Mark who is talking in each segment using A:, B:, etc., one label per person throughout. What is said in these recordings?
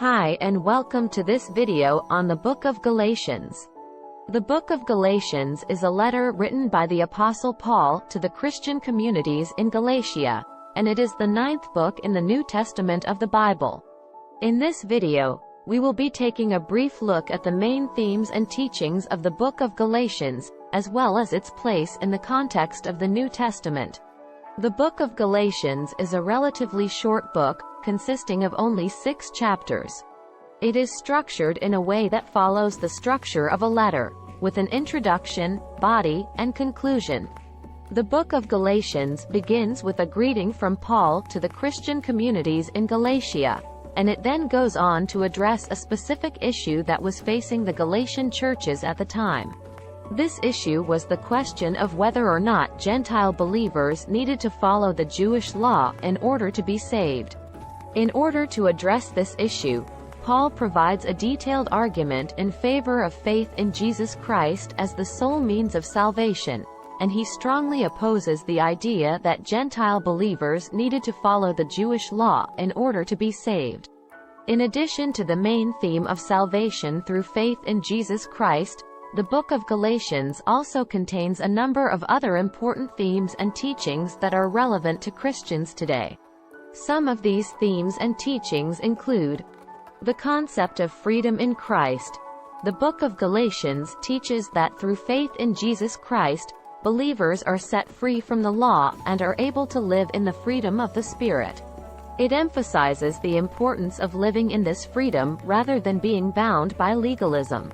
A: Hi and welcome to this video on the Book of Galatians. The Book of Galatians is a letter written by the Apostle Paul to the Christian communities in Galatia, and it is the ninth book in the New Testament of the Bible. In this video, we will be taking a brief look at the main themes and teachings of the Book of Galatians, as well as its place in the context of the New Testament. The Book of Galatians is a relatively short book, consisting of only 6 chapters. It is structured in a way that follows the structure of a letter, with an introduction, body, and conclusion. The Book of Galatians begins with a greeting from Paul to the Christian communities in Galatia, and it then goes on to address a specific issue that was facing the Galatian churches at the time. This issue was the question of whether or not Gentile believers needed to follow the Jewish law in order to be saved. In order to address this issue, Paul provides a detailed argument in favor of faith in Jesus Christ as the sole means of salvation, and he strongly opposes the idea that Gentile believers needed to follow the Jewish law in order to be saved. In addition to the main theme of salvation through faith in Jesus Christ, the Book of Galatians also contains a number of other important themes and teachings that are relevant to Christians today. Some of these themes and teachings include the concept of freedom in Christ. The Book of Galatians teaches that through faith in Jesus Christ, believers are set free from the law and are able to live in the freedom of the Spirit. It emphasizes the importance of living in this freedom rather than being bound by legalism.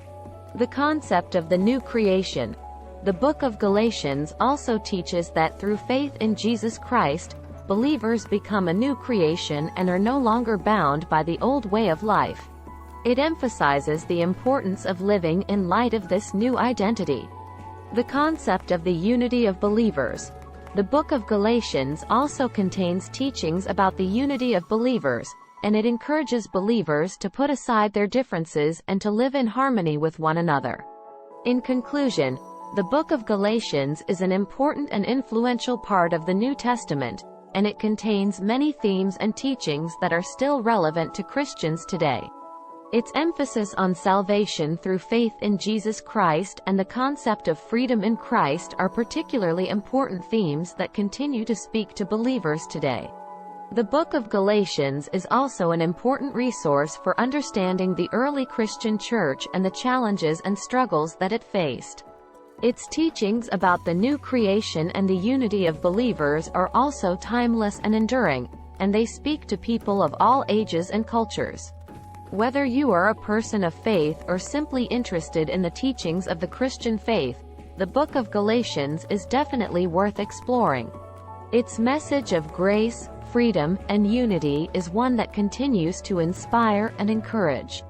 A: The concept of the new creation. The Book of Galatians also teaches that through faith in Jesus Christ, believers become a new creation and are no longer bound by the old way of life. It emphasizes the importance of living in light of this new identity. The concept of the unity of believers. The Book of Galatians also contains teachings about the unity of believers, and it encourages believers to put aside their differences and to live in harmony with one another. In conclusion, the Book of Galatians is an important and influential part of the New Testament, and it contains many themes and teachings that are still relevant to Christians today. Its emphasis on salvation through faith in Jesus Christ and the concept of freedom in Christ are particularly important themes that continue to speak to believers today. The Book of Galatians is also an important resource for understanding the early Christian church and the challenges and struggles that it faced. Its teachings about the new creation and the unity of believers are also timeless and enduring, and they speak to people of all ages and cultures. Whether you are a person of faith or simply interested in the teachings of the Christian faith, the Book of Galatians is definitely worth exploring. Its message of grace, freedom, and unity is one that continues to inspire and encourage.